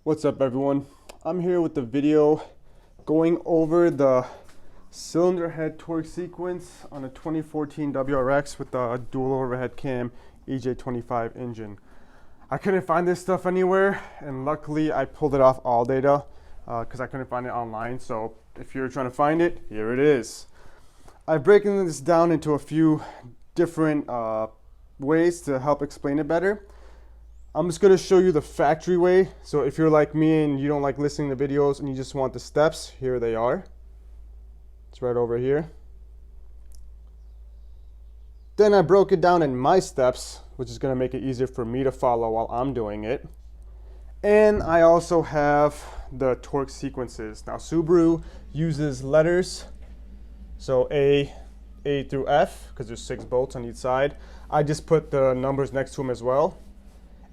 What's up, everyone? I'm here with the video going over the cylinder head torque sequence on a 2014 WRX with the dual overhead cam EJ25 engine. I couldn't find this stuff anywhere, and luckily I pulled it off AllData because I couldn't find it online. So if you're trying to find it, here it is. I've broken this down into a few different ways to help explain it better. I'm just going to show you the factory way. So if you're like me and you don't like listening to videos and you just want the steps, here they are. It's right over here. Then I broke it down in my steps, which is going to make it easier for me to follow while I'm doing it. And I also have the torque sequences. Now Subaru uses letters, so A through F, because there's 6 bolts on each side. I just put the numbers next to them as well.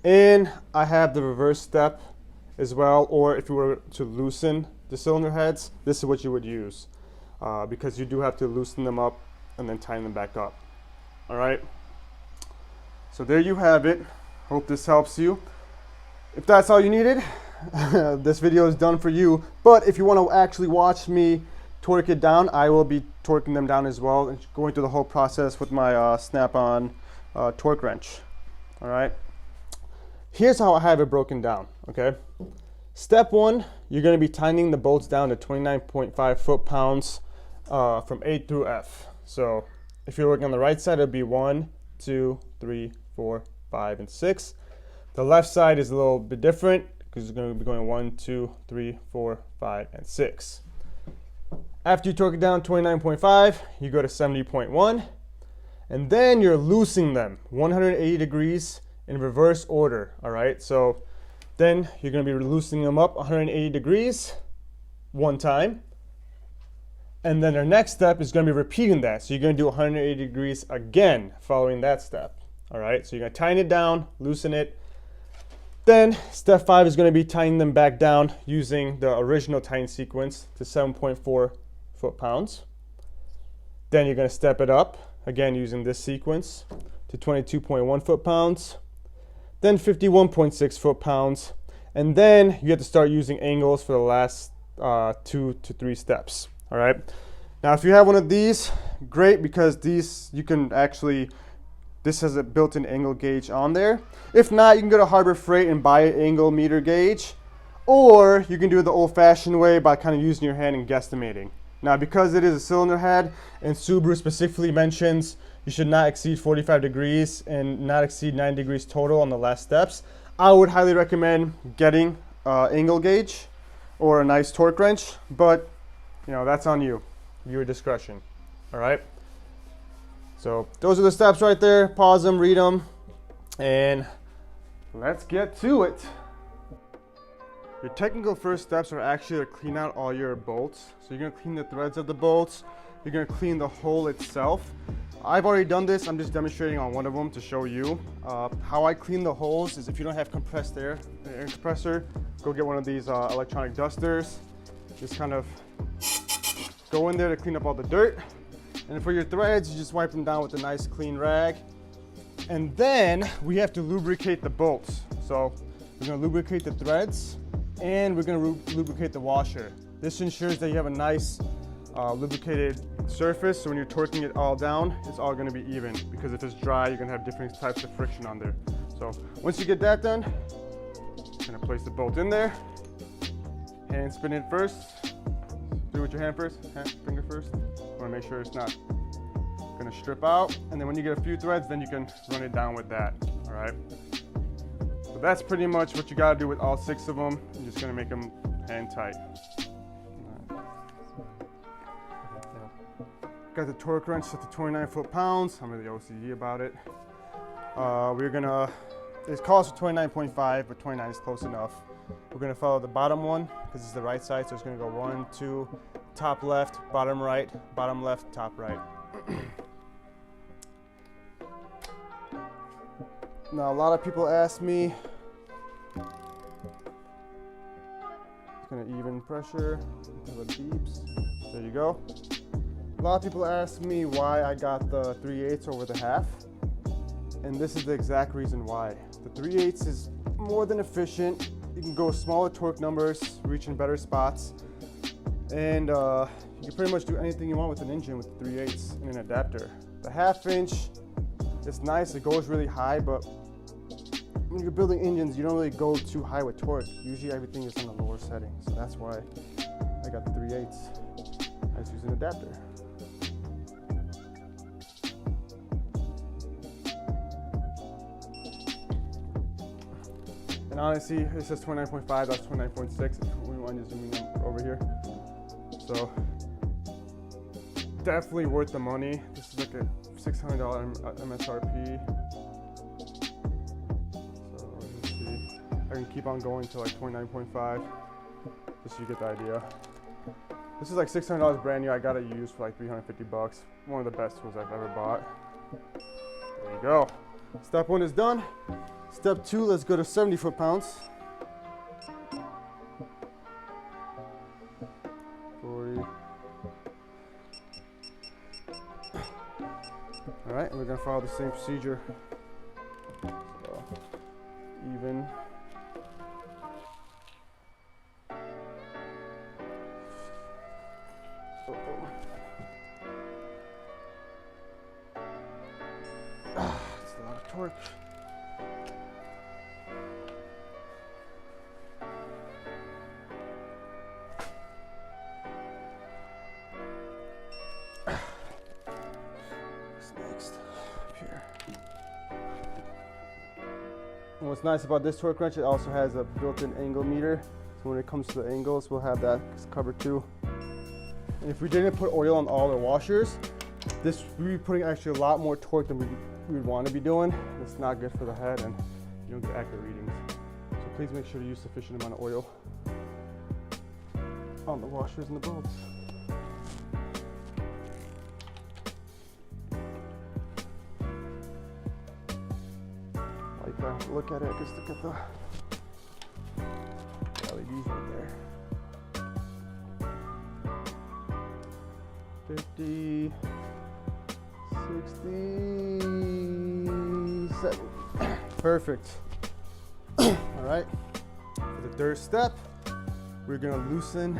And I have the reverse step as well, or if you were to loosen the cylinder heads, this is what you would use, because you do have to loosen them up and then tighten them back up. All right, so there you have it. Hope this helps you. If that's all you needed, this video is done for you. But if you want to actually watch me torque it down, I will be torquing them down as well and going through the whole process with my snap-on torque wrench. All right. Here's how I have it broken down, okay? Step 1, you're going to be tightening the bolts down to 29.5 foot-pounds from A through F. So if you're working on the right side, it'll be 1, 2, 3, 4, 5, and 6. The left side is a little bit different because it's going to be going 1, 2, 3, 4, 5, and 6. After you torque it down 29.5, you go to 70.1, and then you're loosening them 180 degrees in reverse order. All right, so then you're going to be loosening them up 180 degrees one time, and then our next step is going to be repeating that. So you're going to do 180 degrees again following that step. All right, so you're going to tighten it down, loosen it. Then step 5 is going to be tightening them back down using the original tighten sequence to 7.4 foot-pounds. Then you're going to step it up again using this sequence to 22.1 foot-pounds. Then 51.6 foot-pounds, and then you have to start using angles for the last 2 to 3 steps. All right. Now, if you have one of these, great, because these you can actually, this has a built-in angle gauge on there. If not, you can go to Harbor Freight and buy an angle meter gauge, or you can do it the old-fashioned way by kind of using your hand and guesstimating. Now, because it is a cylinder head, and Subaru specifically mentions you should not exceed 45 degrees and not exceed 9 degrees total on the last steps, I would highly recommend getting an angle gauge or a nice torque wrench, but you know, that's on you, your discretion. All right. So those are the steps right there. Pause them, read them, and let's get to it. Your technical first steps are actually to clean out all your bolts. So you're going to clean the threads of the bolts. You're going to clean the hole itself. I've already done this. I'm just demonstrating on one of them to show you. How I clean the holes is if you don't have compressed air compressor, go get one of these electronic dusters. Just kind of go in there to clean up all the dirt. And for your threads, you just wipe them down with a nice clean rag. And then we have to lubricate the bolts. So we're going to lubricate the threads, and we're going to lubricate the washer. This ensures that you have a nice lubricated surface, so when you're torquing it all down, it's all going to be even, because if it's dry, you're going to have different types of friction on there. So once you get that done, you're going to place the bolt in there, hand spin it first, do it with your hand first, finger first. You want to make sure it's not going to strip out, and then when you get a few threads, then you can run it down with that. All right, so that's pretty much what you got to do with all 6 of them. You're just going to make them hand tight. Got the torque wrench set to 29 foot-pounds. I'm really OCD about it. It calls for 29.5, but 29 is close enough. We're gonna follow the bottom one because it's the right side, so it's gonna go 1, 2, top left, bottom right, bottom left, top right. Now, a lot of people ask me, it's gonna even pressure until it beeps. There you go. A lot of people ask me why I got the 3/8 over the half, and this is the exact reason why. The 3/8 is more than efficient. you can go smaller torque numbers, reaching better spots, and you can pretty much do anything you want with an engine with 3/8 and an adapter. The 1/2 inch, it's nice, it goes really high, but when you're building engines, you don't really go too high with torque. Usually everything is on the lower setting, so that's why I got the 3/8. I just use an adapter. And honestly, it says 29.5, that's 29.6 if we want to zoom in over here. So definitely worth the money. This is like a $600 MSRP. So let's see. I can keep on going to like 29.5, just so you get the idea. This is like $600 brand new. I got it used for like 350 bucks. One of the best tools I've ever bought. There you go. Step 1 is done. Step 2, let's go to 70 foot-pounds. 40. All right, we're gonna follow the same procedure. So, even. That's a lot of torque. And what's nice about this torque wrench, it also has a built-in angle meter. So when it comes to the angles, we'll have that covered too. And if we didn't put oil on all the washers, this we'd be putting actually a lot more torque than we would want to be doing. It's not good for the head and you don't get accurate readings. So please make sure to use sufficient amount of oil on the washers and the bolts. Look at it, just look at the LEDs right there. 50, 67. Perfect. All right, for the third step, we're gonna loosen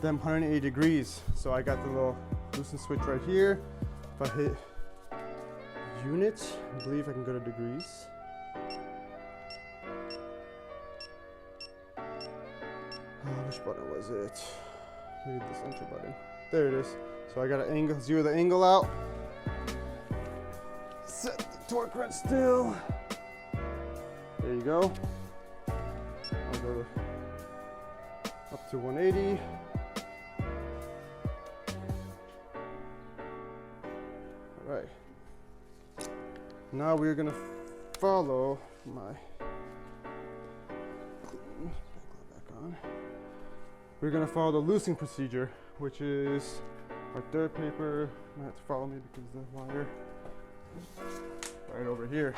them 180 degrees. So I got the little loosen switch right here. If I hit units, I believe I can go to degrees. Which button was it? Maybe this enter button. There it is. So I got to angle, zero the angle out. Set the torque wrench still. There you go. I'll go up to 180. All right. Now we're gonna follow my back on. We're gonna follow the loosening procedure, which is our third paper. You have to follow me because the wire right over here.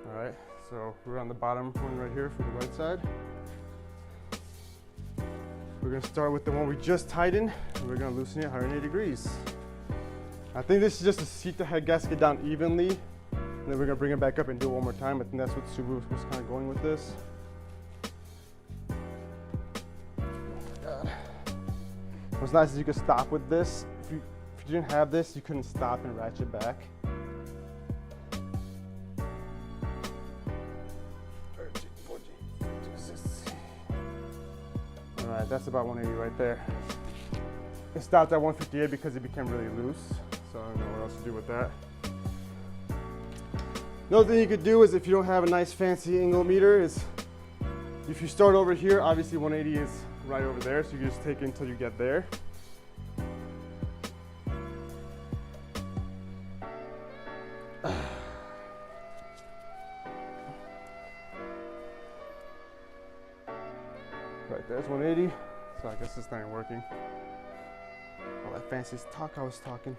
All right, so we're on the bottom one right here for the right side. We're gonna start with the one we just tightened, and we're gonna loosen it 180 degrees. I think this is just to seat the head gasket down evenly. And then we're gonna bring it back up and do it one more time. I think that's what Subaru was kind of going with this. Oh my God. What's nice is you can stop with this. If you didn't have this, you couldn't stop and ratchet back. 13, 14, 15, 16. All right, that's about 180 right there. It stopped at 158 because it became really loose. So I don't know what else to do with that. Another thing you could do is, if you don't have a nice fancy angle meter, is if you start over here, obviously 180 is right over there, so you just take it until you get there. Right there's 180, so I guess this thing ain't working. All that fancy talk I was talking.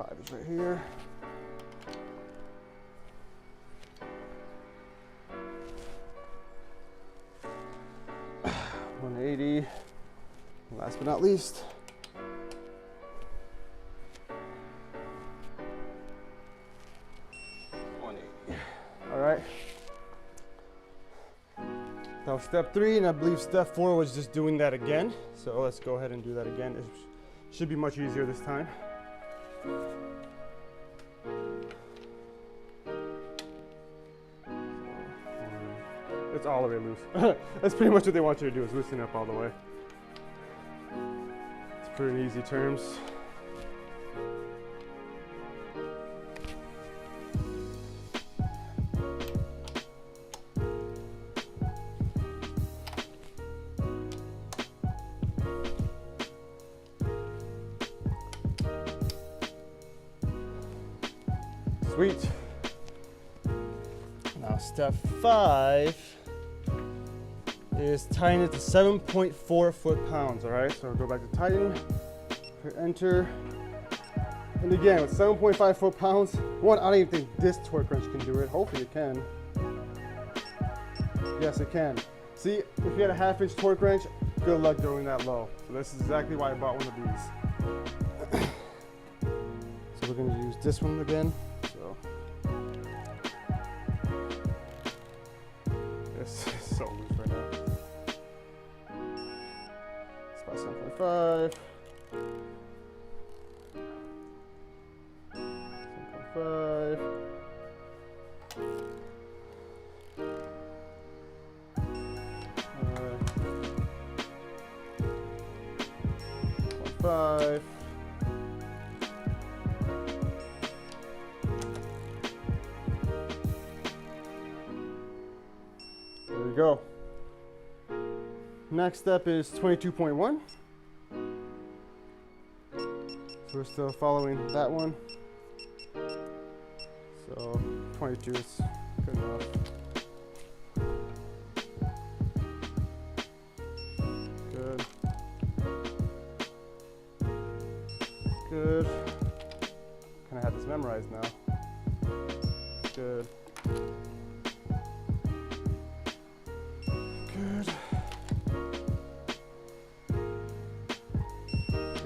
1.5 is right here. $180. Last but not least, $180. All right. That was step 3, and I believe step 4 was just doing that again. So let's go ahead and do that again. It should be much easier this time. It's all the way loose. That's pretty much what they want you to do, is loosen up all the way. It's pretty easy terms. Sweet. Now step 5 is tighten it to 7.4 foot-pounds, all right? So I'll go back to tighten, hit enter. And again, with 7.5 foot-pounds, one, I don't even think this torque wrench can do it. Hopefully it can. Yes, it can. See, if you had a 1/2-inch torque wrench, good luck doing that low. So this is exactly why I bought one of these. So we're gonna use this one again. So this is so loose right now. It's about 7.5. 7.5. Five. There we go. Next step is 22.1. So we're still following that one. So 22 is good enough. Good. Good. Kind of have this memorized now. Good. Good.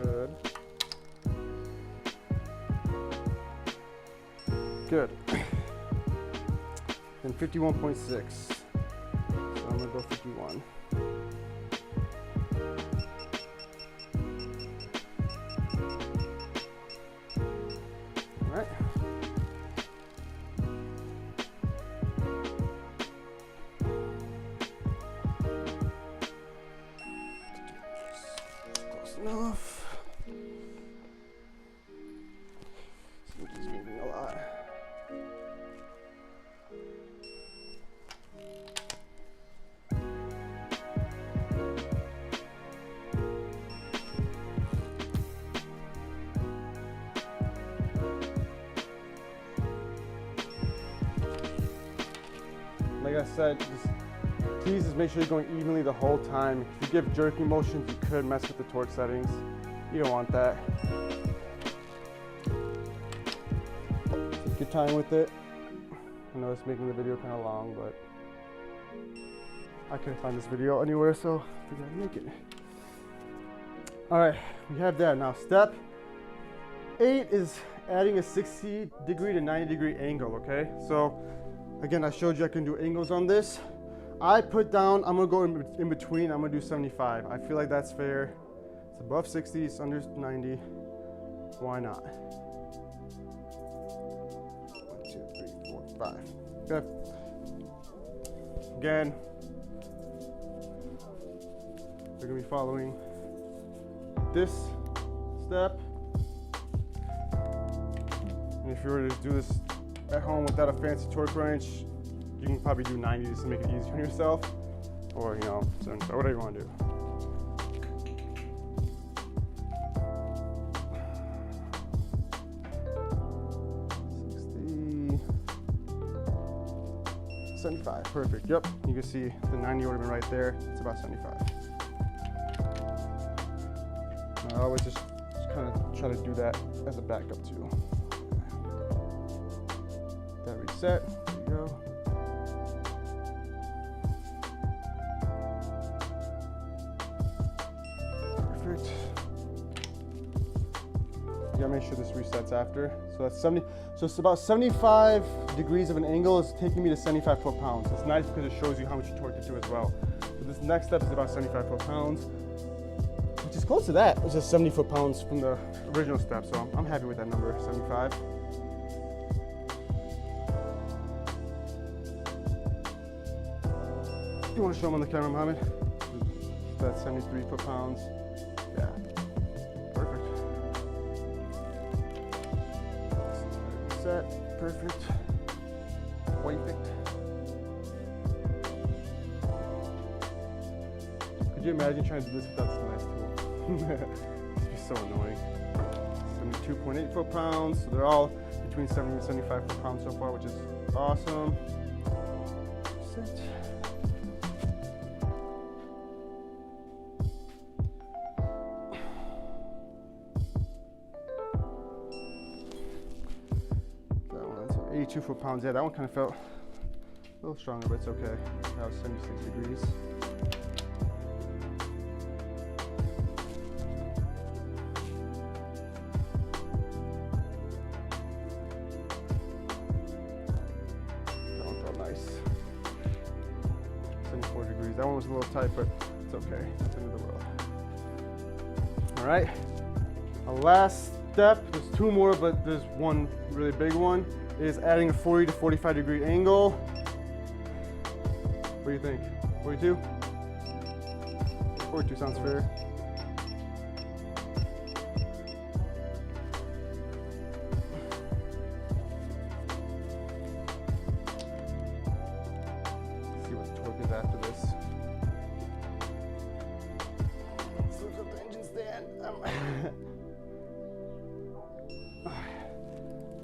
Good. Good. Then 51.6. So I'm gonna go 51. Right. Close enough. Somebody's moving a lot. Like I said, please just make sure you're going evenly the whole time. If you give jerking motions, you could mess with the torque settings. You don't want that. Take your time with it. I know it's making the video kind of long, but I couldn't find this video anywhere, so I figured I'd make it. All right, we have that. Now step 8 is adding a 60-degree to 90-degree angle, okay? So again, I showed you I can do angles on this. I put down, I'm gonna go in between, I'm gonna do 75. I feel like that's fair. It's above 60, it's under 90. Why not? 1, 2, 3, 4, 5. Good. Again, we're gonna be following this step. And if you were to do this at home without a fancy torque wrench, you can probably do 90 just to make it easier on yourself, or 75, whatever you want to do. $60, 75, perfect. Yep, you can see the 90 would have been right there. It's about 75. I always just kind of try try to do that as a backup too. That reset, there you go. Perfect. You gotta make sure this resets after. So that's 70, so it's about 75 degrees of an angle. It's taking me to 75 foot-pounds. It's nice because it shows you how much torque to do as well. So this next step is about 75 foot-pounds, which is close to that. It's just 70 foot-pounds from the original step. So I'm happy with that number, 75. You want to show them on the camera, Mohammed? That's 73 foot-pounds. Yeah, perfect. Set, perfect. Perfect. Could you imagine trying to do this without this nice tool? It'd be so annoying. 72.8 foot-pounds. So they're all between 70 and 75 foot-pounds so far, which is awesome. Set. That one's 82 foot-pounds. Yeah, that one kind of felt a little stronger, but it's okay. That was 76 degrees. That one felt nice. 74 degrees. That one was a little tight, but it's okay. It's the end of the world. All right. Our last step, there's two more, but there's one really big one, is adding a 40 to 45 degree angle. What do you think? 42? 42 sounds fair. Let's see what the torque is after this. Let's lift up the engine stand.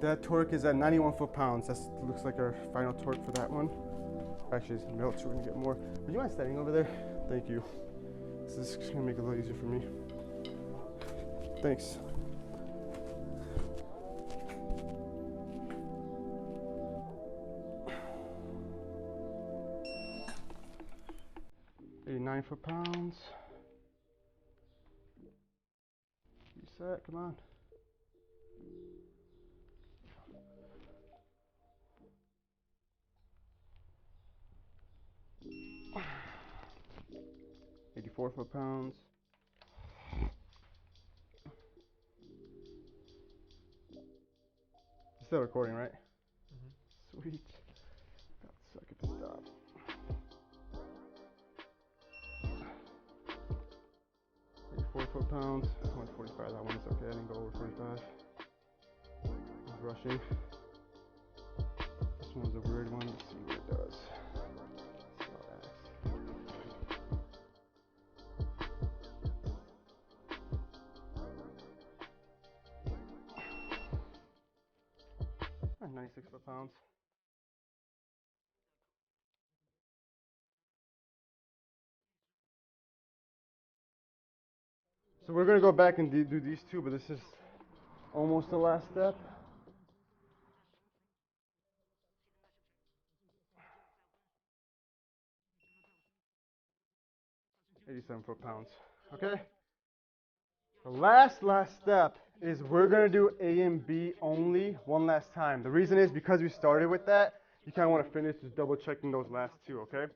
That torque is at 91 foot-pounds. That looks like our final torque for that one. Actually, it's in the middle too, we're gonna get more. Would you mind standing over there? Thank you. This is gonna make it a little easier for me. Thanks. $89 foot-pounds. Reset, come on. $84 foot-pounds. Still recording, right? Mm-hmm. Sweet. Got to suck at the stop. $84 foot-pounds. I went 45. That one is okay. I didn't go over 45. I was rushing. This one's a weird one. Let's see what it does. So 96 foot-pounds. So we're gonna go back and do these two, but this is almost the last step. $87 foot-pounds. Okay. The last step is we're gonna do A and B only one last time. The reason is because we started with that, you kind of want to finish just double checking those last two, okay?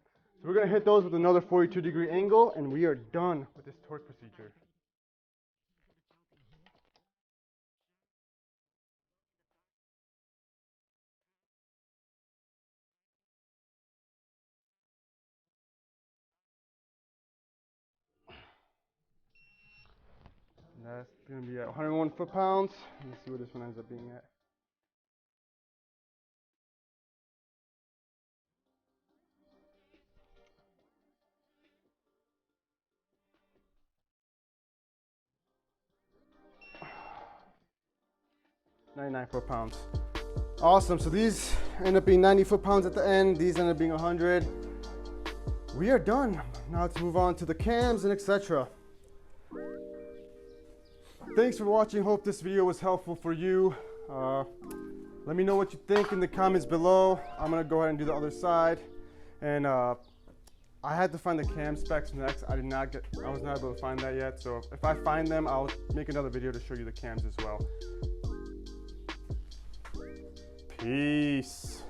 So we're gonna hit those with another 42 degree angle, and we are done with this torque procedure. And that's gonna be at 101 foot-pounds. Let's see what this one ends up being at. $99 foot-pounds. Awesome. So these end up being 90 foot-pounds at the end. These end up being 100. We are done. Now let's move on to the cams and etc. Thanks for watching. Hope this video was helpful for you. Let me know what you think in the comments below. I'm gonna go ahead and do the other side. And I had to find the cam specs next. I was not able to find that yet. So if I find them, I'll make another video to show you the cams as well. Peace.